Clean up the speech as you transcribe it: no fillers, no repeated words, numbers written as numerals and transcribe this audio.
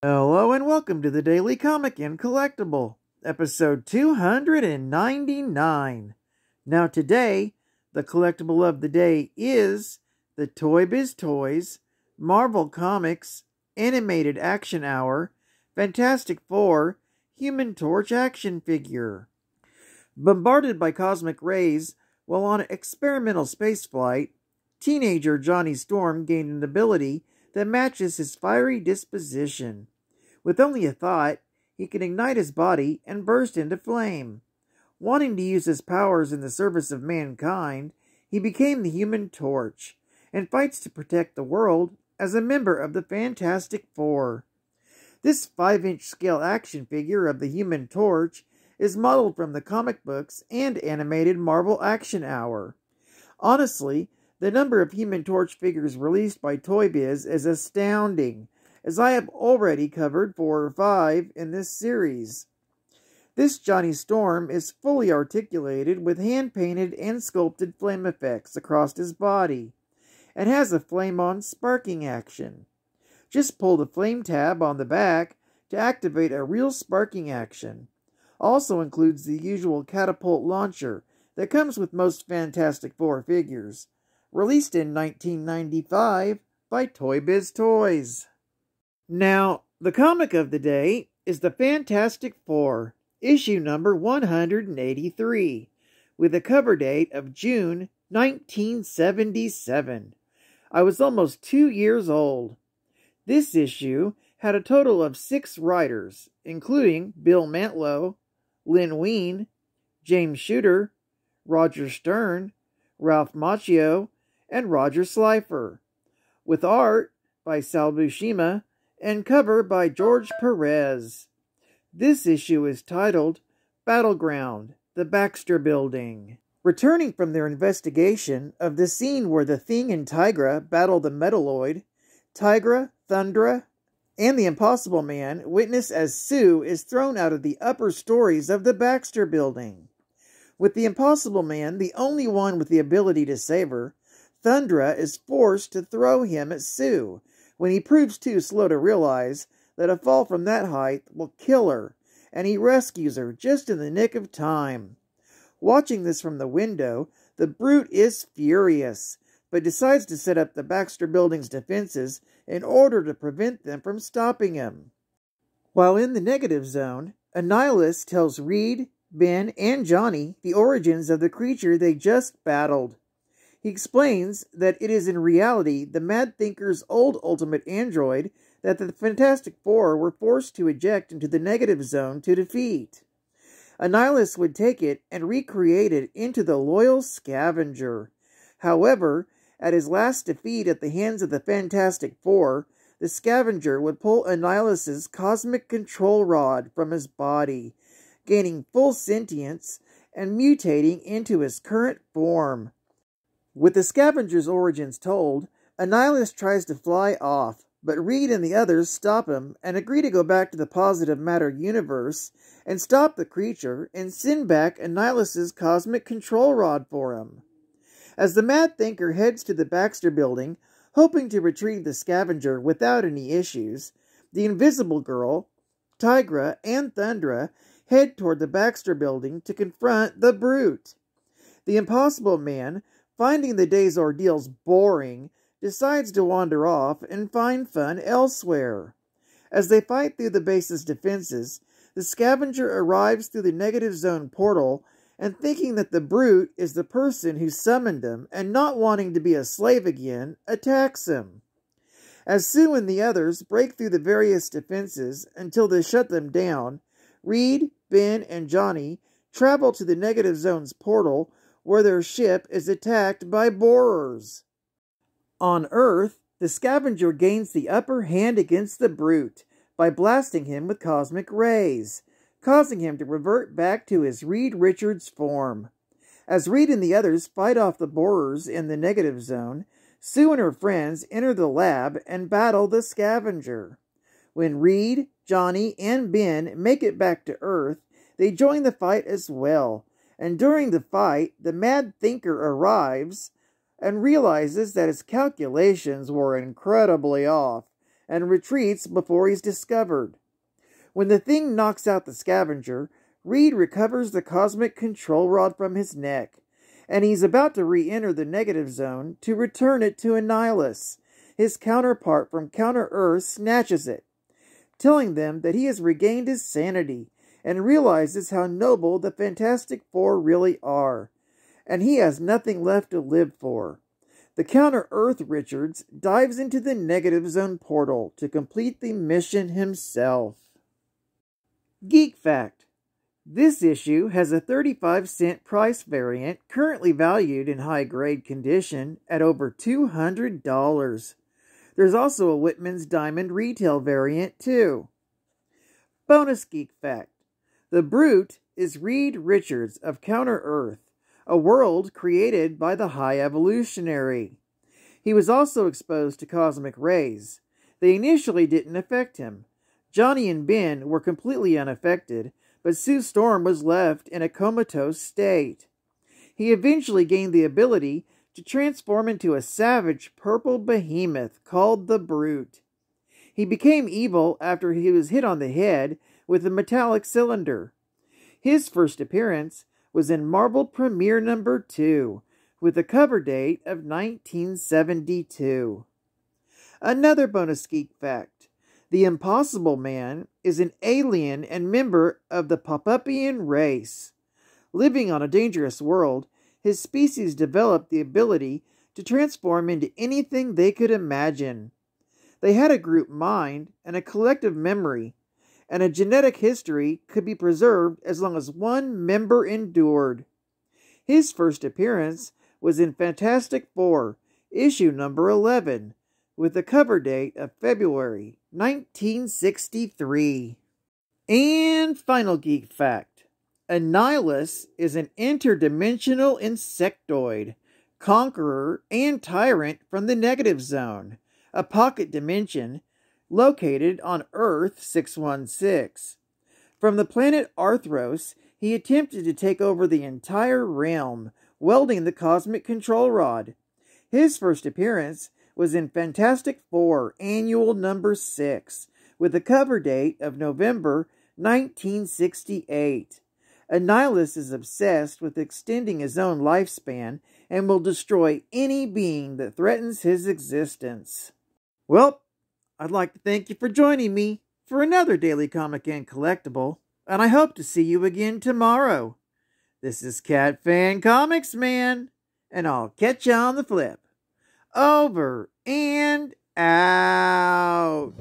Hello and welcome to the Daily Comic and Collectible, episode 299. Now today, the collectible of the day is the Toybiz Toys Marvel Comics Animated Action Hour Fantastic Four Human Torch action figure. Bombarded by cosmic rays while on an experimental spaceflight, teenager Johnny Storm gained an ability that matches his fiery disposition. With only a thought, he can ignite his body and burst into flame. Wanting to use his powers in the service of mankind, he became the Human Torch, and fights to protect the world as a member of the Fantastic Four. This 5-inch scale action figure of the Human Torch is modeled from the comic books and animated Marvel Action Hour. Honestly, the number of Human Torch figures released by Toybiz is astounding, as I have already covered 4 or 5 in this series. This Johnny Storm is fully articulated with hand-painted and sculpted flame effects across his body, and has a flame-on sparking action. Just pull the flame tab on the back to activate a real sparking action. Also includes the usual catapult launcher that comes with most Fantastic Four figures. Released in 1995 by Toybiz Toys. Now, the comic of the day is the Fantastic Four, issue number 183, with a cover date of June 1977. I was almost 2 years old. This issue had a total of 6 writers, including Bill Mantlo, Lynn Wein, James Shooter, Roger Stern, Ralph Macchio, and Roger Slifer, with art by Sal Buscema and cover by George Perez. This issue is titled Battleground, the Baxter Building. Returning from their investigation of the scene where the Thing and Tigra battle the Metalloid, Tigra, Thundra, and the Impossible Man witness as Sue is thrown out of the upper stories of the Baxter Building. With the Impossible Man the only one with the ability to save her, Thundra is forced to throw him at Sue, when he proves too slow to realize that a fall from that height will kill her, and he rescues her just in the nick of time. Watching this from the window, the Brute is furious, but decides to set up the Baxter Building's defenses in order to prevent them from stopping him. While in the negative zone, Annihilus tells Reed, Ben, and Johnny the origins of the creature they just battled. He explains that it is in reality the Mad Thinker's old ultimate android that the Fantastic Four were forced to eject into the negative zone to defeat. Annihilus would take it and recreate it into the loyal Scavenger. However, at his last defeat at the hands of the Fantastic Four, the Scavenger would pull Annihilus's cosmic control rod from his body, gaining full sentience and mutating into his current form. With the Scavenger's origins told, Annihilus tries to fly off, but Reed and the others stop him and agree to go back to the positive matter universe and stop the creature and send back Annihilus's cosmic control rod for him. As the Mad Thinker heads to the Baxter Building, hoping to retrieve the Scavenger without any issues, the Invisible Girl, Tigra, and Thundra head toward the Baxter Building to confront the Brute. The Impossible Man, finding the day's ordeals boring, decides to wander off and find fun elsewhere. As they fight through the base's defenses, the Scavenger arrives through the negative zone portal, and thinking that the Brute is the person who summoned him and not wanting to be a slave again, attacks him. As Sue and the others break through the various defenses until they shut them down, Reed, Ben, and Johnny travel to the negative zone's portal, where their ship is attacked by borers. On Earth, the Scavenger gains the upper hand against the Brute by blasting him with cosmic rays, causing him to revert back to his Reed Richards form. As Reed and the others fight off the borers in the negative zone, Sue and her friends enter the lab and battle the Scavenger. When Reed, Johnny, and Ben make it back to Earth, they join the fight as well, and during the fight, the Mad Thinker arrives and realizes that his calculations were incredibly off, and retreats before he's discovered. When the thing knocks out the scavenger, Reed recovers the cosmic control rod from his neck, and he's about to re-enter the negative zone to return it to Annihilus. His counterpart from Counter-Earth snatches it, telling them that he has regained his sanity and realizes how noble the Fantastic Four really are, and he has nothing left to live for. The Counter-Earth Richards dives into the negative zone portal to complete the mission himself. Geek Fact: this issue has a 35-cent price variant currently valued in high-grade condition at over $200. There's also a Whitman's Diamond retail variant too. Bonus Geek Fact: the Brute is Reed Richards of Counter-Earth, a world created by the High Evolutionary. He was also exposed to cosmic rays. They initially didn't affect him. Johnny and Ben were completely unaffected, but Sue Storm was left in a comatose state. He eventually gained the ability to transform into a savage purple behemoth called the Brute. He became evil after he was hit on the head with a metallic cylinder. His first appearance was in Marvel Premiere number 2, with a cover date of 1972. Another bonus geek fact: the Impossible Man is an alien and member of the Popupian race. Living on a dangerous world, his species developed the ability to transform into anything they could imagine. They had a group mind and a collective memory, and a genetic history could be preserved as long as one member endured. His first appearance was in Fantastic Four, issue number 11, with a cover date of February 1963. And final geek fact: Annihilus is an interdimensional insectoid, conqueror, and tyrant from the negative zone, a pocket dimension located on Earth 616. From the planet Arthros, he attempted to take over the entire realm, wielding the cosmic control rod. His first appearance was in Fantastic Four, Annual number 6, with a cover date of November 1968. Annihilus is obsessed with extending his own lifespan and will destroy any being that threatens his existence. Well, I'd like to thank you for joining me for another Daily Comic and Collectible, and I hope to see you again tomorrow. This is Cat Fan Comics Man, and I'll catch you on the flip. Over and out.